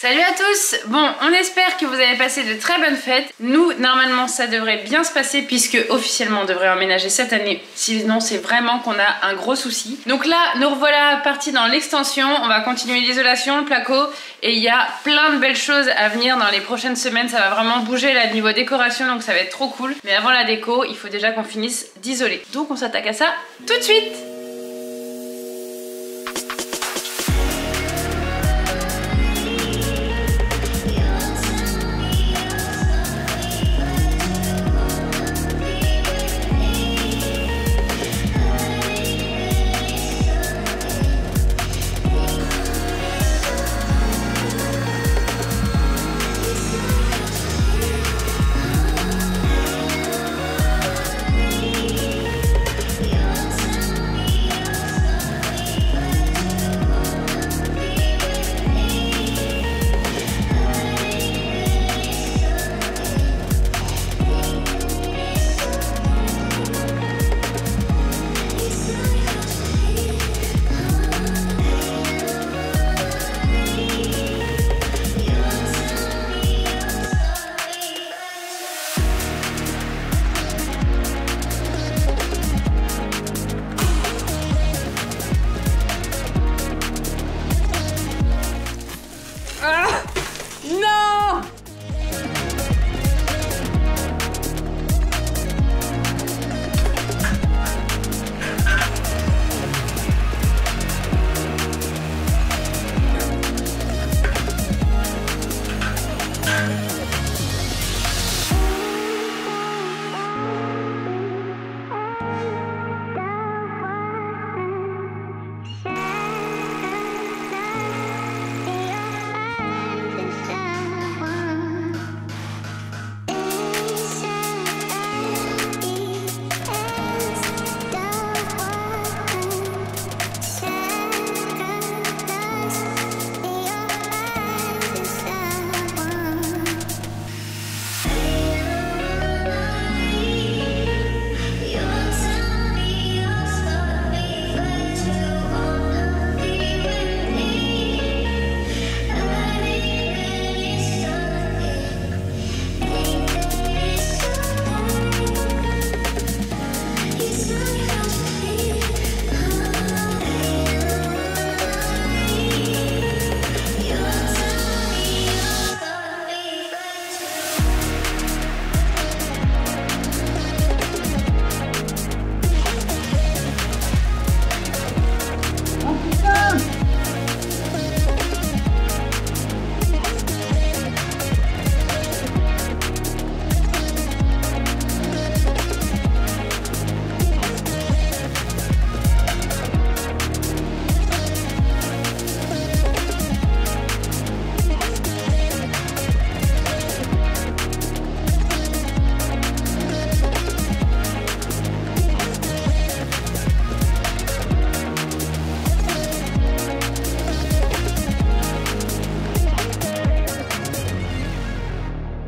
Salut à tous! Bon, on espère que vous avez passé de très bonnes fêtes. Nous, normalement, ça devrait bien se passer puisque officiellement on devrait emménager cette année. Sinon, c'est vraiment qu'on a un gros souci. Donc là, nous revoilà partis dans l'extension. On va continuer l'isolation, le placo. Et il y a plein de belles choses à venir dans les prochaines semaines. Ça va vraiment bouger là niveau décoration, donc ça va être trop cool. Mais avant la déco, il faut déjà qu'on finisse d'isoler. Donc on s'attaque à ça tout de suite!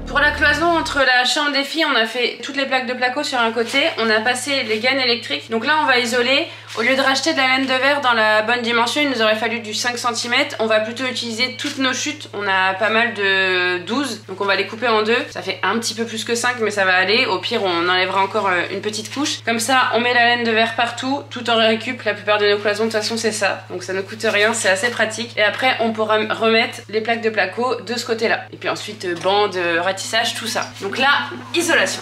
Pour la cloison entre la chambre des filles, on a fait toutes les plaques de placo sur un côté, on a passé les gaines électriques. Donc là on va isoler, au lieu de racheter de la laine de verre dans la bonne dimension, il nous aurait fallu du 5 cm. On va plutôt utiliser toutes nos chutes, on a pas mal de 12, donc on va les couper en deux. Ça fait un petit peu plus que 5 mais ça va aller, au pire on enlèvera encore une petite couche. Comme ça on met la laine de verre partout, tout en récup, la plupart de nos cloisons de toute façon c'est ça. Donc ça ne coûte rien, c'est assez pratique. Et après on pourra remettre les plaques de placo de ce côté là. Et puis ensuite bande, ratissage, tout ça. Donc là, isolation.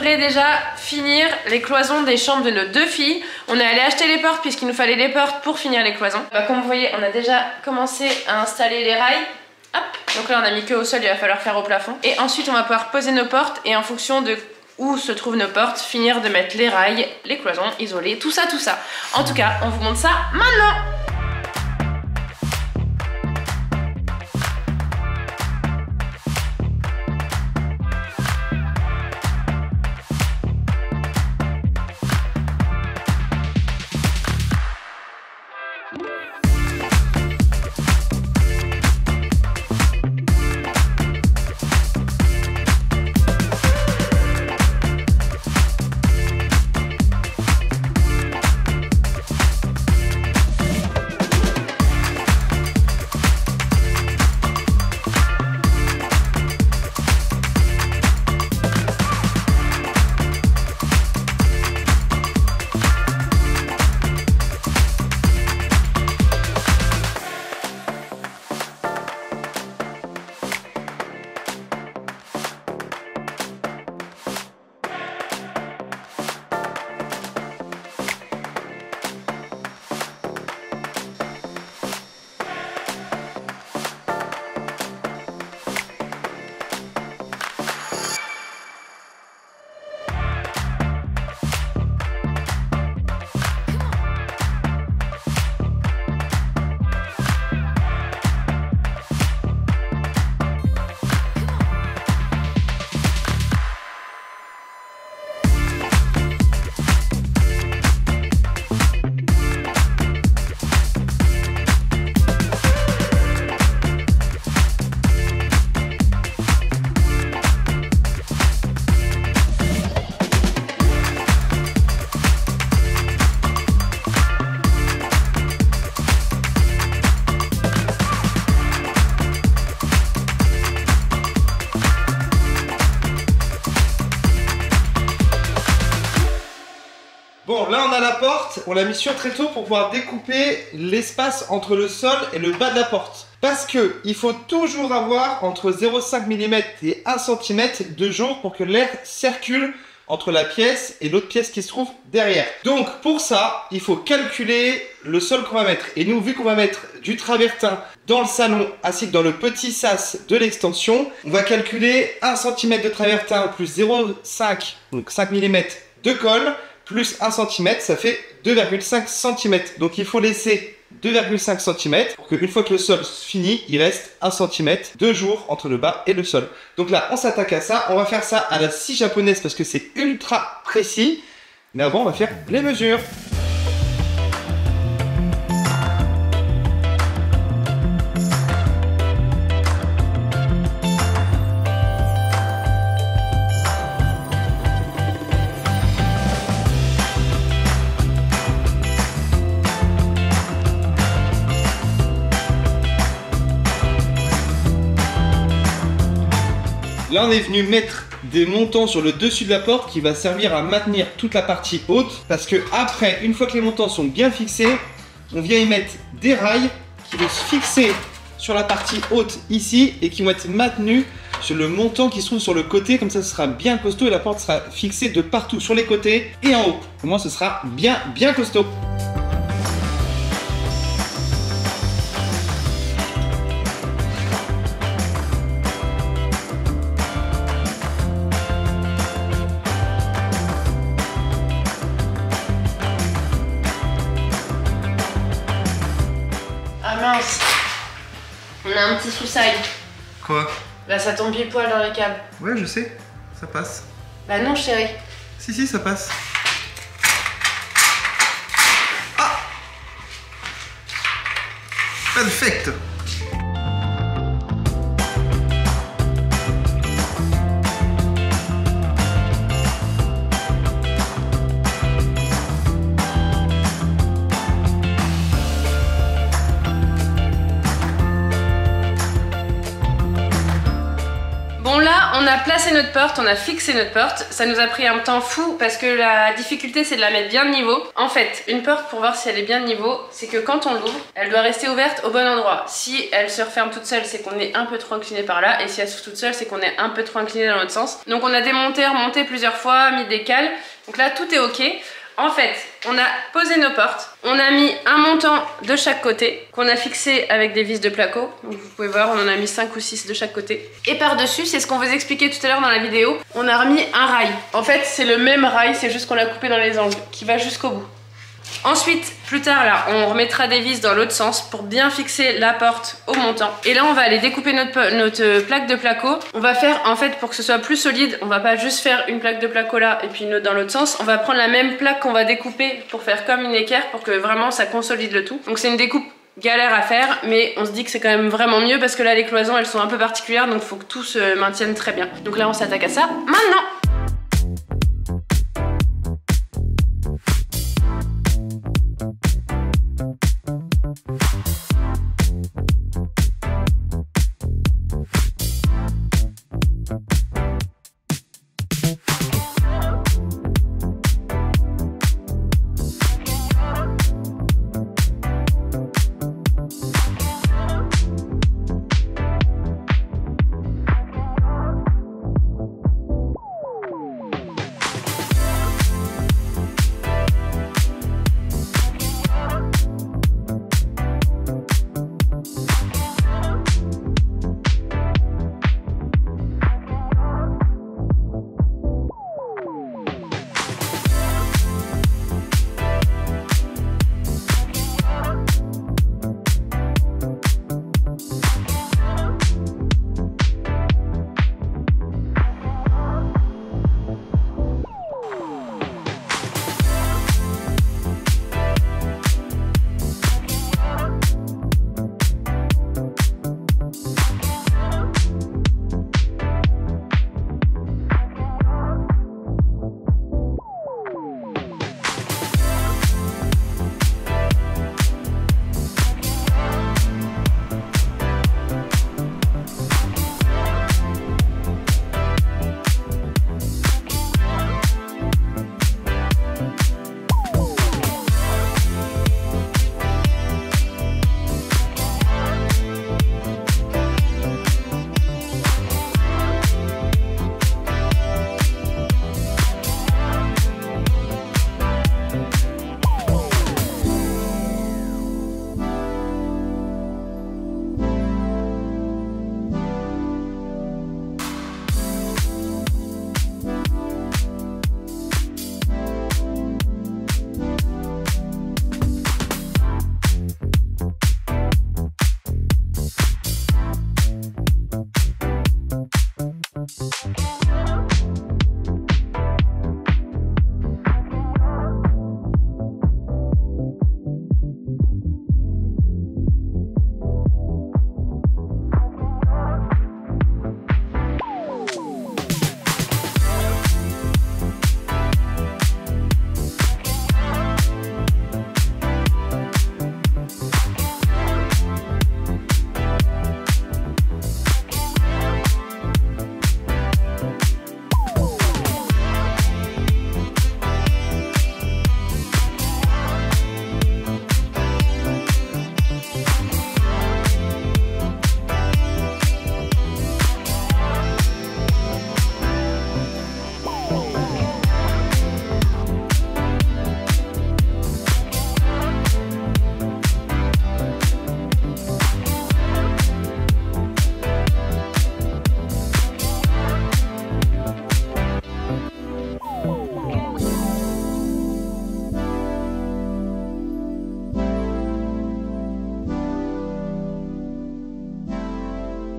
voulais déjà finir les cloisons des chambres de nos deux filles. On est allé acheter les portes puisqu'il nous fallait les portes pour finir les cloisons. Bah, comme vous voyez, on a déjà commencé à installer les rails. Hop. Donc là on a mis que au sol, il va falloir faire au plafond. Et ensuite on va pouvoir poser nos portes et en fonction de où se trouvent nos portes, finir de mettre les rails, les cloisons, isolées, tout ça, tout ça. En tout cas, on vous montre ça maintenant. Bon, là on a la porte, on l'a mis sur tréteau pour pouvoir découper l'espace entre le sol et le bas de la porte. Parce que il faut toujours avoir entre 0,5 mm et 1 cm de jonc pour que l'air circule entre la pièce et l'autre pièce qui se trouve derrière. Donc pour ça, il faut calculer le sol qu'on va mettre. Et nous, vu qu'on va mettre du travertin dans le salon ainsi que dans le petit sas de l'extension, on va calculer 1 cm de travertin plus 0,5 donc 5 mm de colle plus 1 cm, ça fait 2,5 cm. Donc il faut laisser 2,5 cm pour qu'une fois que le sol finit, il reste 1 cm de jour entre le bas et le sol. Donc là, on s'attaque à ça. On va faire ça à la scie japonaise parce que c'est ultra précis. Mais avant, on va faire les mesures. Là, on est venu mettre des montants sur le dessus de la porte qui va servir à maintenir toute la partie haute. Parce que après, une fois que les montants sont bien fixés, on vient y mettre des rails qui vont se fixer sur la partie haute ici et qui vont être maintenus sur le montant qui se trouve sur le côté. Comme ça, ce sera bien costaud et la porte sera fixée de partout sur les côtés et en haut. Au moins, ce sera bien costaud. Mince, on a un petit sous-side. Quoi? Bah ça tombe pile poil dans les câbles. Ouais, je sais, ça passe. Bah non chérie. Si, ça passe. Ah! Perfect! on a placé notre porte, on a fixé notre porte. Ça nous a pris un temps fou parce que la difficulté c'est de la mettre bien de niveau. En fait, une porte pour voir si elle est bien de niveau, c'est que quand on l'ouvre, elle doit rester ouverte au bon endroit. Si elle se referme toute seule, c'est qu'on est un peu trop incliné par là. Et si elle s'ouvre toute seule, c'est qu'on est un peu trop incliné dans l'autre sens. Donc on a démonté, remonté plusieurs fois, mis des cales. Donc là tout est ok. En fait, on a posé nos portes, on a mis un montant de chaque côté qu'on a fixé avec des vis de placo. Donc vous pouvez voir, on en a mis 5 ou 6 de chaque côté. Et par-dessus, c'est ce qu'on vous expliquait tout à l'heure dans la vidéo, on a remis un rail. En fait, c'est le même rail, c'est juste qu'on l'a coupé dans les angles, qui va jusqu'au bout. Ensuite, plus tard là, on remettra des vis dans l'autre sens pour bien fixer la porte au montant. Et là, on va aller découper notre plaque de placo. On va faire, en fait, pour que ce soit plus solide, on va pas juste faire une plaque de placo là et puis une autre dans l'autre sens. On va prendre la même plaque qu'on va découper pour faire comme une équerre pour que vraiment ça consolide le tout. Donc c'est une découpe galère à faire, mais on se dit que c'est quand même vraiment mieux parce que là, les cloisons, elles sont un peu particulières, donc il faut que tout se maintienne très bien. Donc là, on s'attaque à ça maintenant.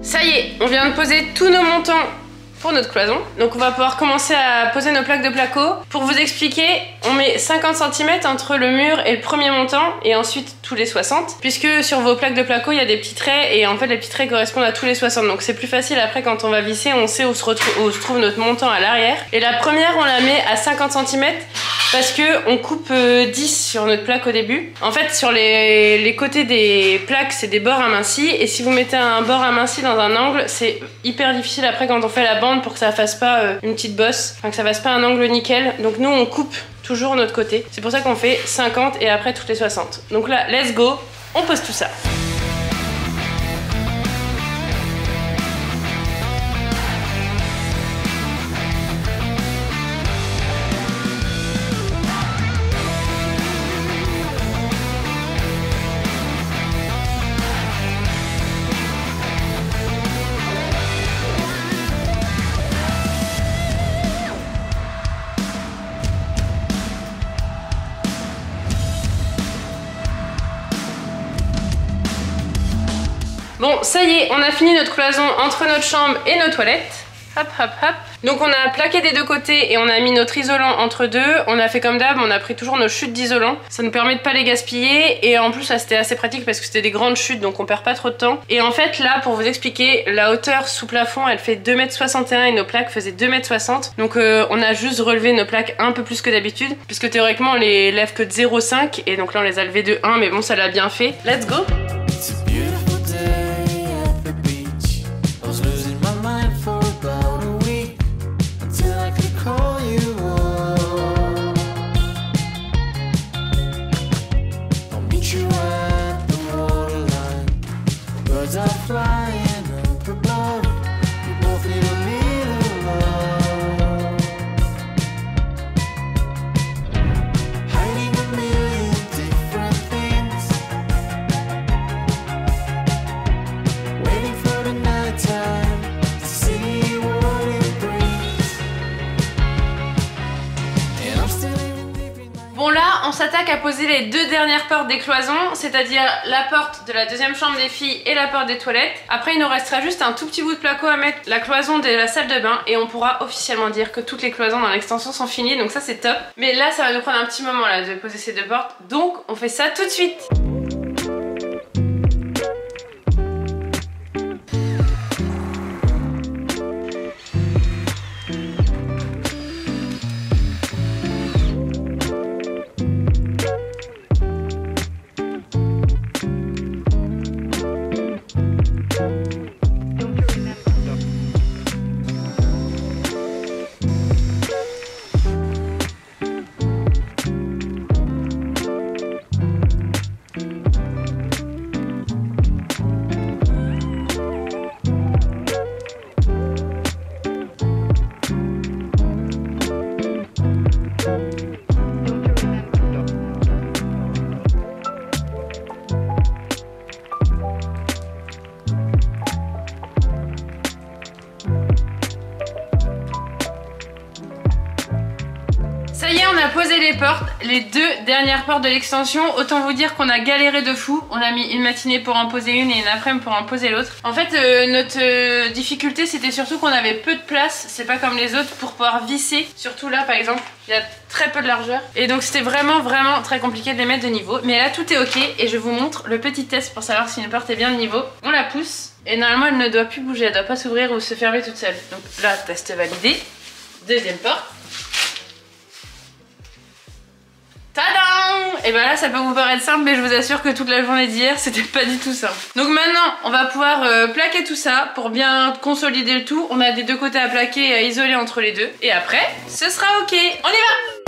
Ça y est, on vient de poser tous nos montants pour notre cloison. Donc on va pouvoir commencer à poser nos plaques de placo. Pour vous expliquer, on met 50 cm entre le mur et le premier montant et ensuite tous les 60, puisque sur vos plaques de placo il y a des petits traits et en fait les petits traits correspondent à tous les 60, donc c'est plus facile après quand on va visser, on sait où se trouve notre montant à l'arrière. Et la première on la met à 50 cm parce que on coupe 10 sur notre plaque au début. En fait sur les côtés des plaques c'est des bords amincis, et si vous mettez un bord aminci dans un angle c'est hyper difficile après quand on fait la bande pour que ça fasse pas une petite bosse, enfin que ça fasse pas un angle nickel. Donc nous on coupe toujours notre côté, c'est pour ça qu'on fait 50 et après toutes les 60. Donc là let's go, on pose tout ça. Bon, ça y est, on a fini notre cloison entre notre chambre et nos toilettes. Hop, hop, hop. Donc on a plaqué des deux côtés et on a mis notre isolant entre deux. On a fait comme d'hab, on a pris toujours nos chutes d'isolant. Ça nous permet de pas les gaspiller. Et en plus, ça c'était assez pratique parce que c'était des grandes chutes, donc on perd pas trop de temps. Et en fait, là, pour vous expliquer, la hauteur sous plafond, elle fait 2,61 m et nos plaques faisaient 2,60 m. Donc on a juste relevé nos plaques un peu plus que d'habitude, puisque théoriquement, on les lève que de 0,5 m. Et donc là, on les a levées de 1, mais bon, ça l'a bien fait. Let's go! Bon là, on s'attaque à poser les deux dernières portes des cloisons, c'est-à-dire la porte de la deuxième chambre des filles et la porte des toilettes. Après, il nous restera juste un tout petit bout de placo à mettre, la cloison de la salle de bain, et on pourra officiellement dire que toutes les cloisons dans l'extension sont finies, donc ça c'est top. Mais là, ça va nous prendre un petit moment là de poser ces deux portes, donc on fait ça tout de suite. Ça y est, on a posé les portes, les deux dernières portes de l'extension. Autant vous dire qu'on a galéré de fou. On a mis une matinée pour en poser une et une après-midi pour en poser l'autre. En fait, notre difficulté, c'était surtout qu'on avait peu de place. C'est pas comme les autres pour pouvoir visser. Surtout là, par exemple, il y a très peu de largeur. Et donc, c'était vraiment très compliqué de les mettre de niveau. Mais là, tout est ok et je vous montre le petit test pour savoir si une porte est bien de niveau. On la pousse et normalement, elle ne doit plus bouger. Elle doit pas s'ouvrir ou se fermer toute seule. Donc là, test validé. Deuxième porte. Tadam! Et ben là ça peut vous paraître simple, mais je vous assure que toute la journée d'hier c'était pas du tout simple. Donc maintenant on va pouvoir plaquer tout ça pour bien consolider le tout. On a des deux côtés à plaquer et à isoler entre les deux. Et après ce sera ok. On y va!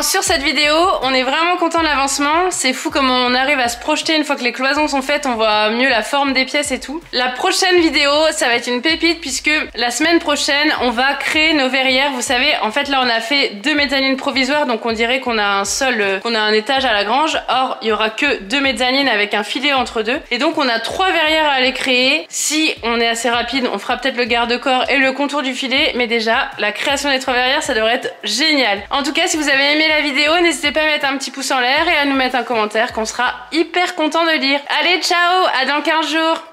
sur cette vidéo, on est vraiment content de l'avancement. C'est fou comment on arrive à se projeter une fois que les cloisons sont faites, on voit mieux la forme des pièces et tout. La prochaine vidéo, ça va être une pépite puisque la semaine prochaine, on va créer nos verrières. Vous savez, en fait là on a fait 2 mezzanines provisoires, donc on dirait qu'on a un étage à la grange. Or, il y aura que 2 mezzanines avec un filet entre deux. Et donc on a 3 verrières à aller créer. Si on est assez rapide, on fera peut-être le garde-corps et le contour du filet, mais déjà, la création des 3 verrières, ça devrait être génial. En tout cas, si vous avez aimé la vidéo, n'hésitez pas à mettre un petit pouce en l'air et à nous mettre un commentaire qu'on sera hyper content de lire. Allez, ciao, à dans 15 jours.